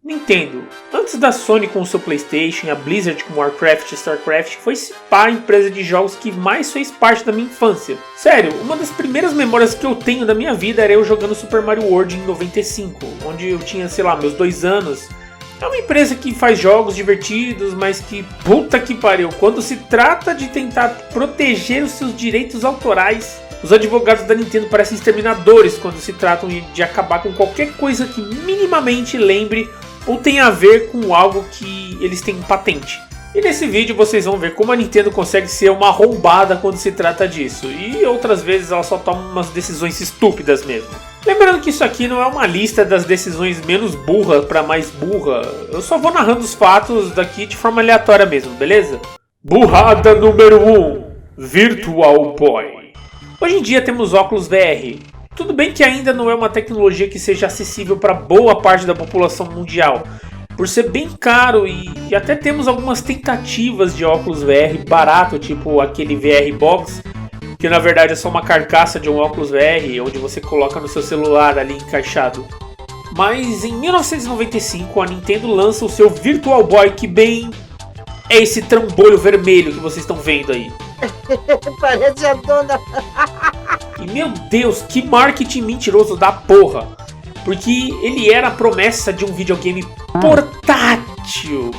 Nintendo, antes da Sony com o seu PlayStation e a Blizzard com Warcraft e Starcraft, foi a empresa de jogos que mais fez parte da minha infância. Sério, uma das primeiras memórias que eu tenho da minha vida era eu jogando Super Mario World em 95, onde eu tinha, sei lá, meus 2 anos. É uma empresa que faz jogos divertidos, mas que, puta que pariu, quando se trata de tentar proteger os seus direitos autorais, os advogados da Nintendo parecem exterminadores quando se tratam de acabar com qualquer coisa que minimamente lembre ou tenha a ver com algo que eles têm patente. E nesse vídeo vocês vão ver como a Nintendo consegue ser uma arrombada quando se trata disso, e outras vezes ela só toma umas decisões estúpidas mesmo. Lembrando que isso aqui não é uma lista das decisões menos burra para mais burra, eu só vou narrando os fatos daqui de forma aleatória mesmo, beleza? Burrada número 1, Virtual Boy. Hoje em dia temos óculos VR. Tudo bem que ainda não é uma tecnologia que seja acessível para boa parte da população mundial, por ser bem caro, e até temos algumas tentativas de óculos VR barato, tipo aquele VR Box, que na verdade é só uma carcaça de um óculos VR, onde você coloca no seu celular ali encaixado. Mas em 1995 a Nintendo lança o seu Virtual Boy, que bem é esse trambolho vermelho que vocês estão vendo aí. Parece a dona. E meu Deus, que marketing mentiroso da porra! Porque ele era a promessa de um videogame portátil,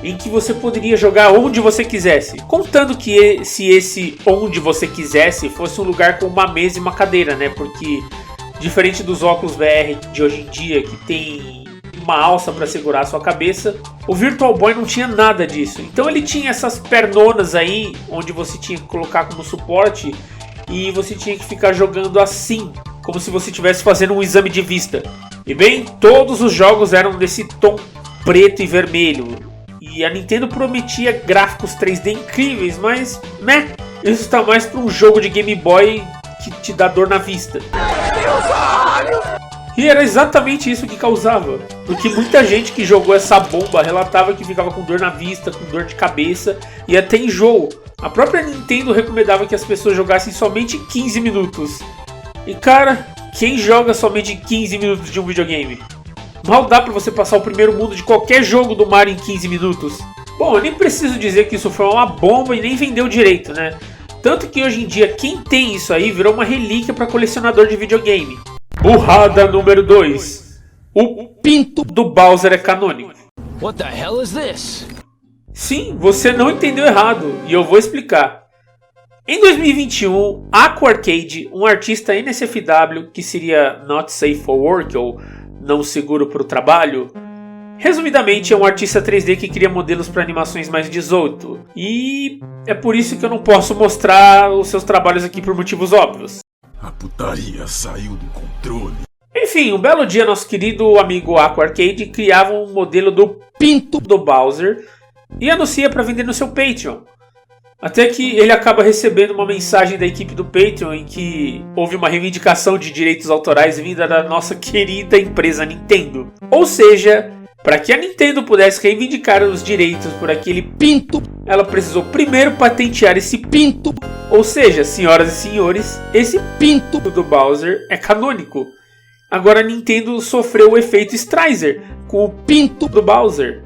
em que você poderia jogar onde você quisesse. Contando que se esse onde você quisesse fosse um lugar com uma mesa e uma cadeira, né? Porque diferente dos óculos VR de hoje em dia, que tem uma alça para segurar a sua cabeça, o Virtual Boy não tinha nada disso. Então ele tinha essas pernonas aí, onde você tinha que colocar como suporte, e você tinha que ficar jogando assim, como se você estivesse fazendo um exame de vista. E bem, todos os jogos eram desse tom preto e vermelho. E a Nintendo prometia gráficos 3D incríveis, mas, né, isso está mais para um jogo de Game Boy que te dá dor na vista. E era exatamente isso que causava, porque muita gente que jogou essa bomba relatava que ficava com dor na vista, com dor de cabeça e até enjoo. A própria Nintendo recomendava que as pessoas jogassem somente 15 minutos. E cara, quem joga somente 15 minutos de um videogame? Mal dá pra você passar o primeiro mundo de qualquer jogo do Mario em 15 minutos. Bom, eu nem preciso dizer que isso foi uma bomba e nem vendeu direito, né? Tanto que hoje em dia quem tem isso aí virou uma relíquia pra colecionador de videogame. Burrada número 2. O pinto do Bowser é canônico. What the hell is this? Sim, você não entendeu errado, e eu vou explicar. Em 2021, Aqua Arcade, um artista NSFW, que seria Not Safe for Work, ou não seguro para o trabalho, resumidamente é um artista 3D que cria modelos para animações mais 18, e é por isso que eu não posso mostrar os seus trabalhos aqui por motivos óbvios. A putaria saiu do controle. Enfim, um belo dia nosso querido amigo Aqua Arcade criava um modelo do pinto do Bowser e anuncia para vender no seu Patreon. Até que ele acaba recebendo uma mensagem da equipe do Patreon em que houve uma reivindicação de direitos autorais vinda da nossa querida empresa Nintendo. Ou seja, para que a Nintendo pudesse reivindicar os direitos por aquele pinto, ela precisou primeiro patentear esse pinto. Ou seja, senhoras e senhores, esse pinto do Bowser é canônico. Agora a Nintendo sofreu o efeito Straiser com o pinto do Bowser.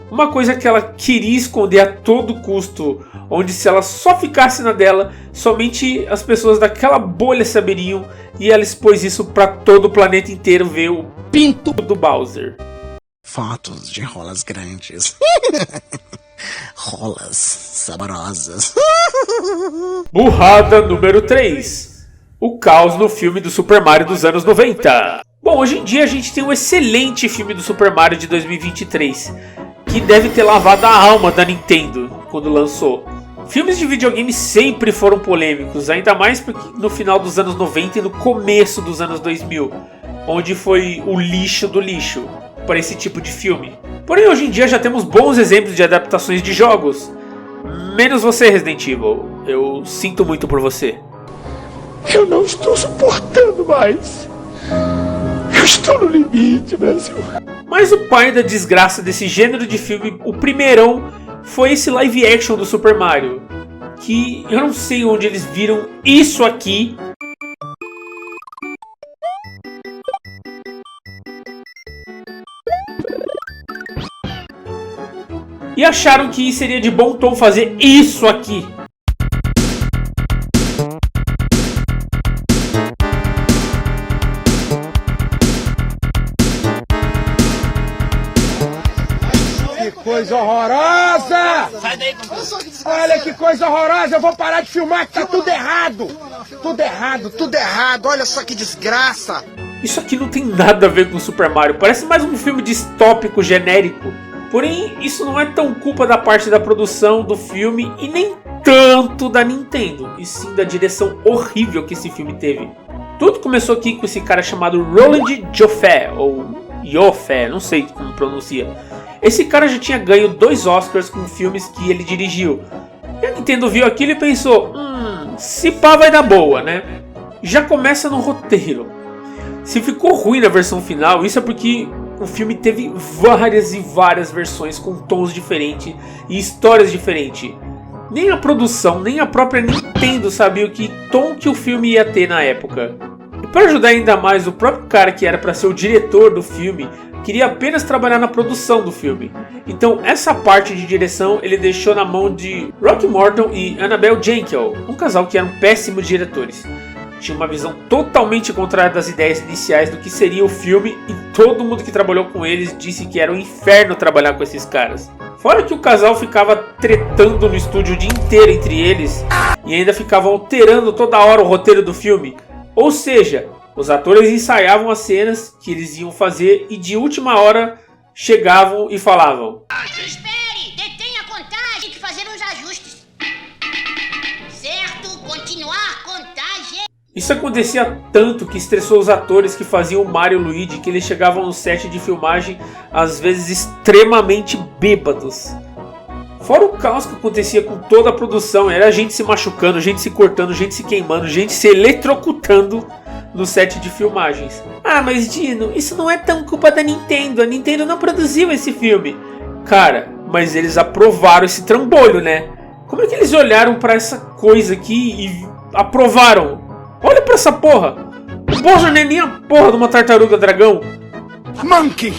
Uma coisa que ela queria esconder a todo custo, onde se ela só ficasse na dela, somente as pessoas daquela bolha saberiam, e ela expôs isso para todo o planeta inteiro ver o pinto do Bowser. Fotos de rolas grandes. Rolas saborosas. Burrada número 3. O caos no filme do Super Mario dos anos 90. Bom, hoje em dia a gente tem um excelente filme do Super Mario de 2023, que deve ter lavado a alma da Nintendo quando lançou. Filmes de videogame sempre foram polêmicos, ainda mais porque no final dos anos 90 e no começo dos anos 2000, onde foi o lixo do lixo para esse tipo de filme. Porém, hoje em dia já temos bons exemplos de adaptações de jogos. Menos você, Resident Evil. Eu sinto muito por você. Eu não estou suportando mais. Eu estou no limite, Brasil. Mas o pai da desgraça desse gênero de filme, o primeirão, foi esse live action do Super Mario. Que eu não sei onde eles viram isso aqui. e acharam que seria de bom tom fazer isso aqui. Que coisa horrorosa! Sai daí, Olha que coisa horrorosa! Eu vou parar de filmar que tá tudo errado! Tudo errado! Olha só que desgraça! Isso aqui não tem nada a ver com Super Mario, parece mais um filme distópico genérico. Porém, isso não é tão culpa da parte da produção do filme e nem tanto da Nintendo, e sim da direção horrível que esse filme teve. Tudo começou aqui com esse cara chamado Roland Joffé, ou Joffé, não sei como pronuncia. Esse cara já tinha ganho 2 Oscars com filmes que ele dirigiu. E a Nintendo viu aquilo e pensou, se pá vai dar boa, né? Já começa no roteiro. Se ficou ruim na versão final, isso é porque o filme teve várias e várias versões com tons diferentes e histórias diferentes. Nem a produção, nem a própria Nintendo sabia que tom que o filme ia ter na época. E para ajudar ainda mais, o próprio cara que era para ser o diretor do filme queria apenas trabalhar na produção do filme. Então essa parte de direção ele deixou na mão de Rocky Morton e Annabelle Jankel, um casal que eram péssimos diretores. Tinha uma visão totalmente contrária das ideias iniciais do que seria o filme e todo mundo que trabalhou com eles disse que era um inferno trabalhar com esses caras. Fora que o casal ficava tretando no estúdio o dia inteiro entre eles e ainda ficava alterando toda hora o roteiro do filme. Ou seja, os atores ensaiavam as cenas que eles iam fazer e de última hora chegavam e falavam: Espere! Detenha a contagem! Tem que fazer uns ajustes. Certo? Continuar a contagem. Isso acontecia tanto que estressou os atores que faziam o Mario e o Luigi, que eles chegavam no set de filmagem às vezes extremamente bêbados. Fora o caos que acontecia com toda a produção, era gente se machucando, gente se cortando, gente se queimando, gente se eletrocutando no set de filmagens. Ah, mas Dino, isso não é tão culpa da Nintendo, a Nintendo não produziu esse filme. Cara, mas eles aprovaram esse trambolho, né? Como é que eles olharam pra essa coisa aqui e aprovaram? Olha pra essa porra! O Bowser não é nem a porra de uma tartaruga dragão. Monkey!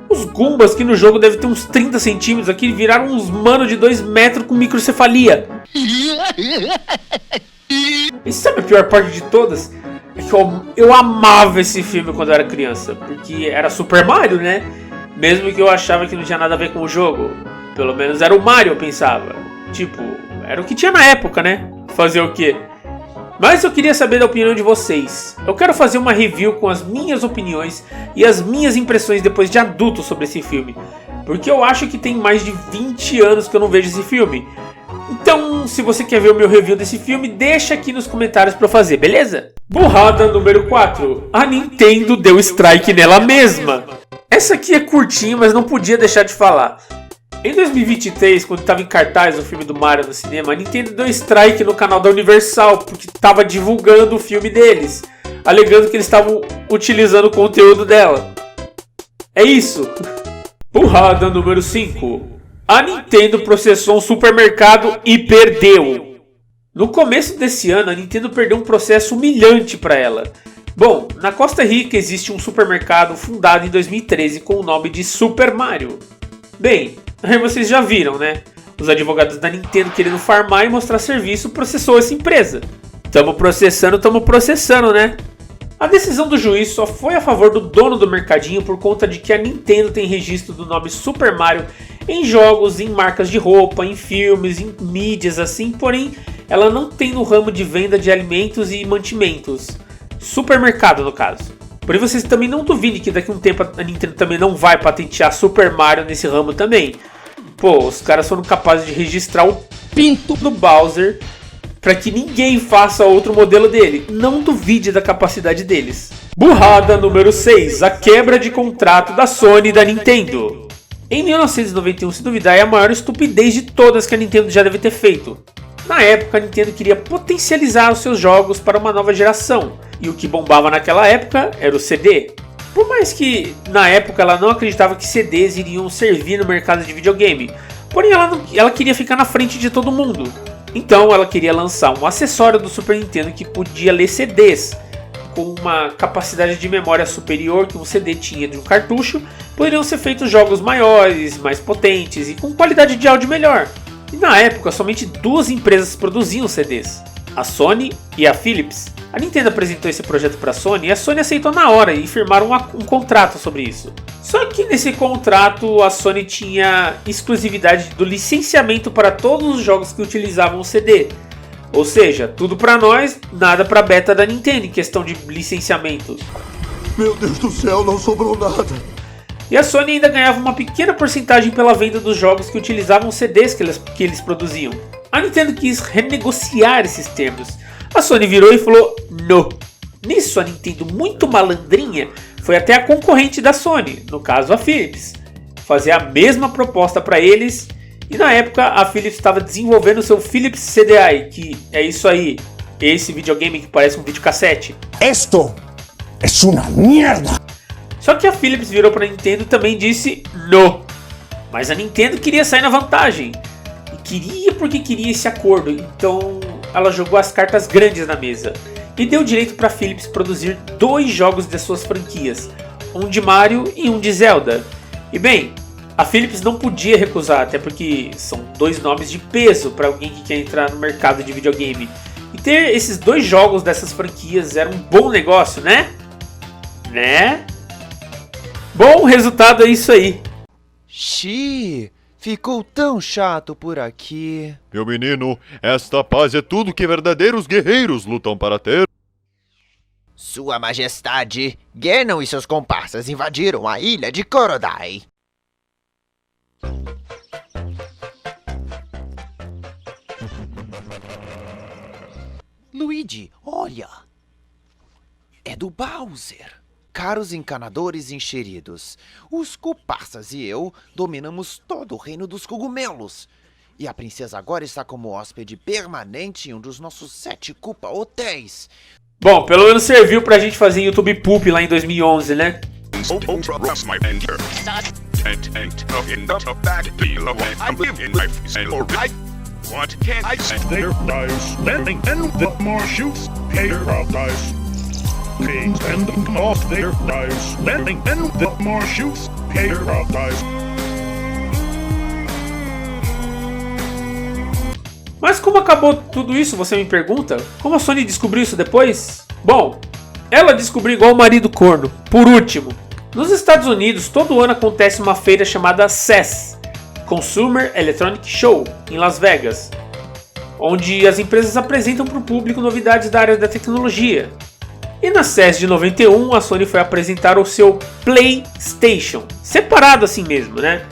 Os Goombas que no jogo devem ter uns 30 centímetros aqui viraram uns mano de 2 metros com microcefalia. E sabe a pior parte de todas? É que eu amava esse filme quando eu era criança, porque era Super Mario, né? Mesmo que eu achava que não tinha nada a ver com o jogo. Pelo menos era o Mario, eu pensava. Tipo, era o que tinha na época, né? Fazer o quê? Mas eu queria saber da opinião de vocês. Eu quero fazer uma review com as minhas opiniões e as minhas impressões depois de adulto sobre esse filme. Porque eu acho que tem mais de 20 anos que eu não vejo esse filme. Então, se você quer ver o meu review desse filme, deixa aqui nos comentários pra eu fazer, beleza? Burrada número 4. A Nintendo deu strike nela mesma. Essa aqui é curtinha, mas não podia deixar de falar. Em 2023, quando estava em cartaz o filme do Mario no cinema, a Nintendo deu strike no canal da Universal, porque estava divulgando o filme deles, alegando que eles estavam utilizando o conteúdo dela. É isso. Burrada número 5. A Nintendo processou um supermercado e perdeu. No começo desse ano, a Nintendo perdeu um processo humilhante para ela. Bom, na Costa Rica existe um supermercado fundado em 2013 com o nome de Super Mario. Bem, aí vocês já viram, né? Os advogados da Nintendo querendo farmar e mostrar serviço processou essa empresa. Tamo processando, né? A decisão do juiz só foi a favor do dono do mercadinho por conta de que a Nintendo tem registro do nome Super Mario em jogos, em marcas de roupa, em filmes, em mídias assim, porém ela não tem no ramo de venda de alimentos e mantimentos. Supermercado no caso. Porém vocês também não duvidem que daqui a um tempo a Nintendo também não vai patentear Super Mario nesse ramo também. Pô, os caras foram capazes de registrar o pinto do Bowser para que ninguém faça outro modelo dele. Não duvide da capacidade deles. Burrada número 6. A quebra de contrato da Sony e da Nintendo. Em 1991, se duvidar, é a maior estupidez de todas que a Nintendo já deve ter feito. Na época, a Nintendo queria potencializar os seus jogos para uma nova geração. E o que bombava naquela época era o CD. Por mais que na época ela não acreditava que CDs iriam servir no mercado de videogame. Porém ela queria ficar na frente de todo mundo. Então ela queria lançar um acessório do Super Nintendo que podia ler CDs. com uma capacidade de memória superior que um CD tinha de um cartucho, poderiam ser feitos jogos maiores, mais potentes e com qualidade de áudio melhor. E na época somente duas empresas produziam CDs, a Sony e a Philips. A Nintendo apresentou esse projeto para a Sony e a Sony aceitou na hora e firmaram um contrato sobre isso. Só que nesse contrato a Sony tinha exclusividade do licenciamento para todos os jogos que utilizavam o CD. Ou seja, tudo para nós, nada para a beta da Nintendo em questão de licenciamento. Meu Deus do céu, não sobrou nada. E a Sony ainda ganhava uma pequena porcentagem pela venda dos jogos que utilizavam CDs que eles produziam. A Nintendo quis renegociar esses termos. A Sony virou e falou não. Nisso a Nintendo, muito malandrinha, foi até a concorrente da Sony, no caso a Philips, fazer a mesma proposta para eles. E na época a Philips estava desenvolvendo o seu Philips CDI, que é isso aí, esse videogame que parece um videocassete. Esto es una mierda. Só que a Philips virou para a Nintendo e também disse não. Mas a Nintendo queria sair na vantagem. E queria porque queria esse acordo, então ela jogou as cartas grandes na mesa e deu direito para a Philips produzir 2 jogos de suas franquias, um de Mario e um de Zelda. E bem, a Philips não podia recusar, até porque são 2 nomes de peso para alguém que quer entrar no mercado de videogame. E ter esses 2 jogos dessas franquias era um bom negócio, né? Bom, o resultado é isso aí. Xiii, ficou tão chato por aqui. Meu menino, esta paz é tudo que verdadeiros guerreiros lutam para ter. Sua Majestade, Ganon e seus comparsas invadiram a ilha de Korodai. Luigi, olha! É do Bowser. Caros encanadores encheridos, os comparsas e eu dominamos todo o reino dos cogumelos. E a princesa agora está como hóspede permanente em um dos nossos 7 Koopa hotéis. Bom, pelo menos serviu pra gente fazer YouTube Poop lá em 2011, né? What can I say? There dies landing and the more shoots pair of dice. Kings and off there dies landing and the more shoots pair of dice. Mas como acabou tudo isso, você me pergunta? Como a Sony descobriu isso depois? Bom, ela descobriu igual o marido corno. Por último, nos Estados Unidos todo ano acontece uma feira chamada CES, Consumer Electronic Show, em Las Vegas, onde as empresas apresentam para o público novidades da área da tecnologia. E na CES de 91 a Sony foi apresentar o seu PlayStation, separado assim mesmo, né?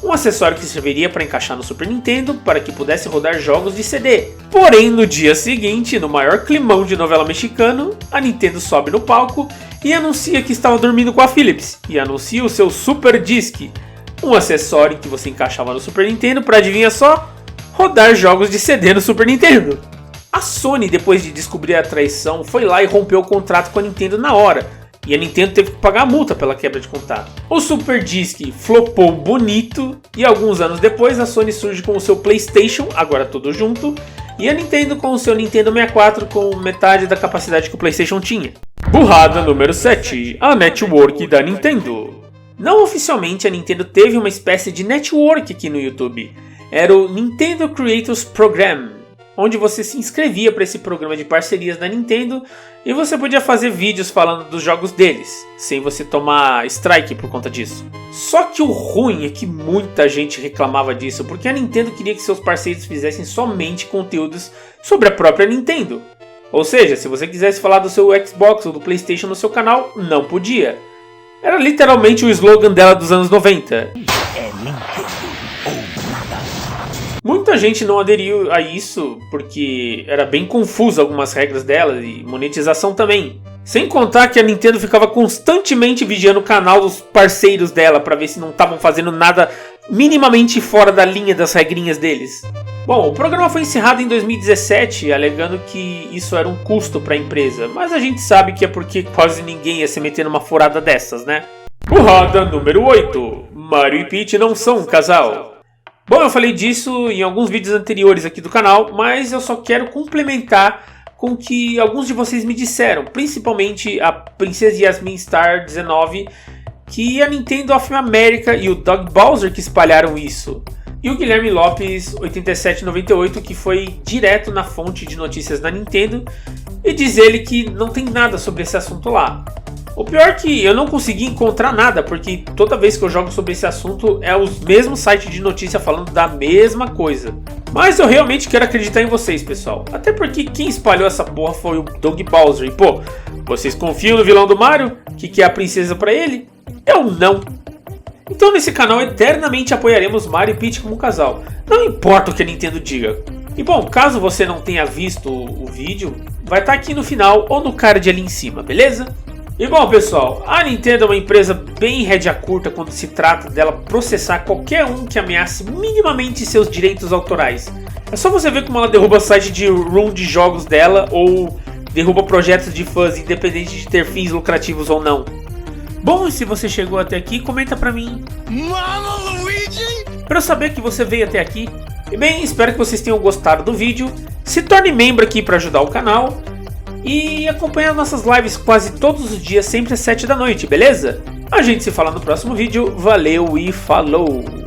Um acessório que serviria para encaixar no Super Nintendo para que pudesse rodar jogos de CD. Porém, no dia seguinte, no maior climão de novela mexicano, a Nintendo sobe no palco e anuncia que estava dormindo com a Philips, e anuncia o seu Super Disc, um acessório que você encaixava no Super Nintendo para, adivinha só, rodar jogos de CD no Super Nintendo. A Sony, depois de descobrir a traição, foi lá e rompeu o contrato com a Nintendo na hora. E a Nintendo teve que pagar a multa pela quebra de contrato. O Super Disc flopou bonito e alguns anos depois a Sony surge com o seu PlayStation, agora tudo junto, e a Nintendo com o seu Nintendo 64 com metade da capacidade que o PlayStation tinha. Burrada número 7, a network da Nintendo. Não oficialmente a Nintendo teve uma espécie de network aqui no YouTube. Era o Nintendo Creators Program, onde você se inscrevia para esse programa de parcerias da Nintendo e você podia fazer vídeos falando dos jogos deles, sem você tomar strike por conta disso. Só que o ruim é que muita gente reclamava disso, porque a Nintendo queria que seus parceiros fizessem somente conteúdos sobre a própria Nintendo. Ou seja, se você quisesse falar do seu Xbox ou do PlayStation no seu canal, não podia. Era literalmente o slogan dela dos anos 90. Muita gente não aderiu a isso porque era bem confuso algumas regras dela e monetização também. Sem contar que a Nintendo ficava constantemente vigiando o canal dos parceiros dela para ver se não estavam fazendo nada minimamente fora da linha das regrinhas deles. Bom, o programa foi encerrado em 2017, alegando que isso era um custo para a empresa, mas a gente sabe que é porque quase ninguém ia se meter numa furada dessas, né? Burrada número 8. Mario e Peach não são um casal. Bom, eu falei disso em alguns vídeos anteriores aqui do canal, mas eu só quero complementar com o que alguns de vocês me disseram, principalmente a Princesa Yasmin Star 19, que a Nintendo of America e o Doug Bowser que espalharam isso. E o Guilherme Lopes 8798, que foi direto na fonte de notícias da Nintendo e diz ele que não tem nada sobre esse assunto lá. O pior é que eu não consegui encontrar nada, porque toda vez que eu jogo sobre esse assunto é os mesmos sites de notícia falando da mesma coisa. Mas eu realmente quero acreditar em vocês, pessoal. Até porque quem espalhou essa porra foi o Doug Bowser. E pô, vocês confiam no vilão do Mario? Que é a princesa pra ele? Eu não. Então nesse canal eternamente apoiaremos Mario e Peach como um casal. Não importa o que a Nintendo diga. E bom, caso você não tenha visto o vídeo, vai estar aqui no final ou no card ali em cima, beleza? E bom pessoal, a Nintendo é uma empresa bem rédea curta quando se trata dela processar qualquer um que ameace minimamente seus direitos autorais. É só você ver como ela derruba site de room de jogos dela ou derruba projetos de fãs independente de ter fins lucrativos ou não. Bom, e se você chegou até aqui, comenta pra mim. Mama Luigi! Pra eu saber que você veio até aqui. E bem, espero que vocês tenham gostado do vídeo. Se torne membro aqui pra ajudar o canal. E acompanhe as nossas lives quase todos os dias, sempre às 7 da noite, beleza? A gente se fala no próximo vídeo. Valeu e falou!